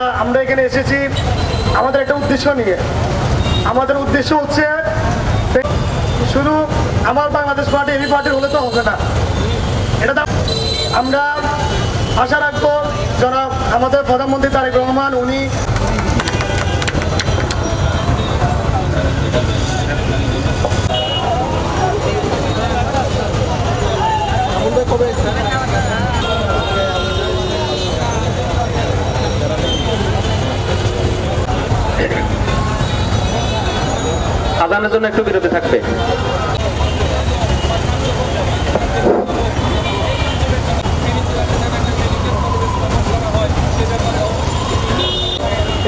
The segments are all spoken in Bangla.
আমরা এখানে এসেছি আমাদের একটা উদ্দেশ্য নিয়ে। আমাদের উদ্দেশ্য হচ্ছে শুধু আমার বাংলাদেশ পার্টি এবি পার্টি হলে তো হবে না, এটা আমরা আশা রাখবো জনাব আমাদের প্রধানমন্ত্রী তারেক রহমান উনি আদানের জন্য একটু বিরতি থাকবে।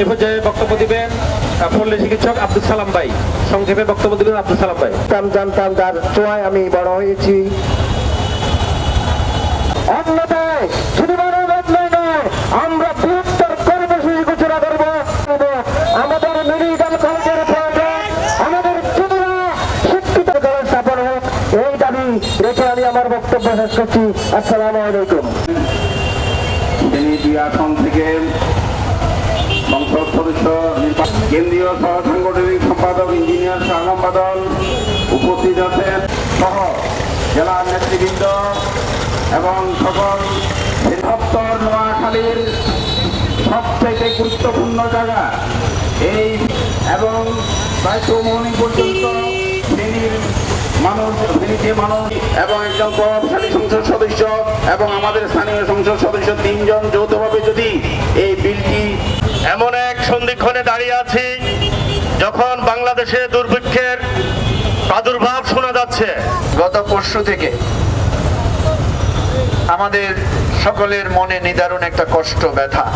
এ পর্যায়ে বক্তব্য দিবেন পল্লী চিকিৎসক আব্দুল সালাম ভাই। সংক্ষেপে বক্তব্য দিবেন আব্দুল সালাম ভাই। জানতাম যার ছোঁয়ায় আমি বড় হয়েছি। অন্যথায় শুধু বদলাই নয়, আমরা বৃহত্তর কর্মসূচি ঘোষণা করবো। আমাদের মেডিকেল কলেজের প্রয়োজন, আমাদের যুবরা শিক্ষিত কলেজ স্থাপন হোক, এই দাবি রেখে আমি আমার বক্তব্য শেষ করছি। আসসালামু আলাইকুম। তিনি দুই আসন থেকে সংসদ সদস্য কেন্দ্রীয় সহ সাংগঠনিক সম্পাদক ইঞ্জিনিয়ার শাহ বাদল উপস্থিত আছেন সহ জেলার নেতৃবৃন্দ এবং সকল বৃহত্তর নোয়াখালীর সবথেকে গুরুত্বপূর্ণ জায়গা এই এবং প্রায় চৌমনি পর্যন্ত ফেনীর মানুষ এবং একজন প্রভাবশালী সংসদ সদস্য এবং আমাদের স্থানীয় সংসদ সদস্য 3 জন যৌথভাবে যদি এই বিলটি এমন এক সন্ধিক্ষণে দাঁড়িয়ে আছি যখন বাংলাদেশে দুর্ভিক্ষের প্রাদুর্ভাব শোনা যাচ্ছে। গত পরশু থেকে আমাদের সকলের মনে নিদারুণ একটা কষ্ট ব্যথা।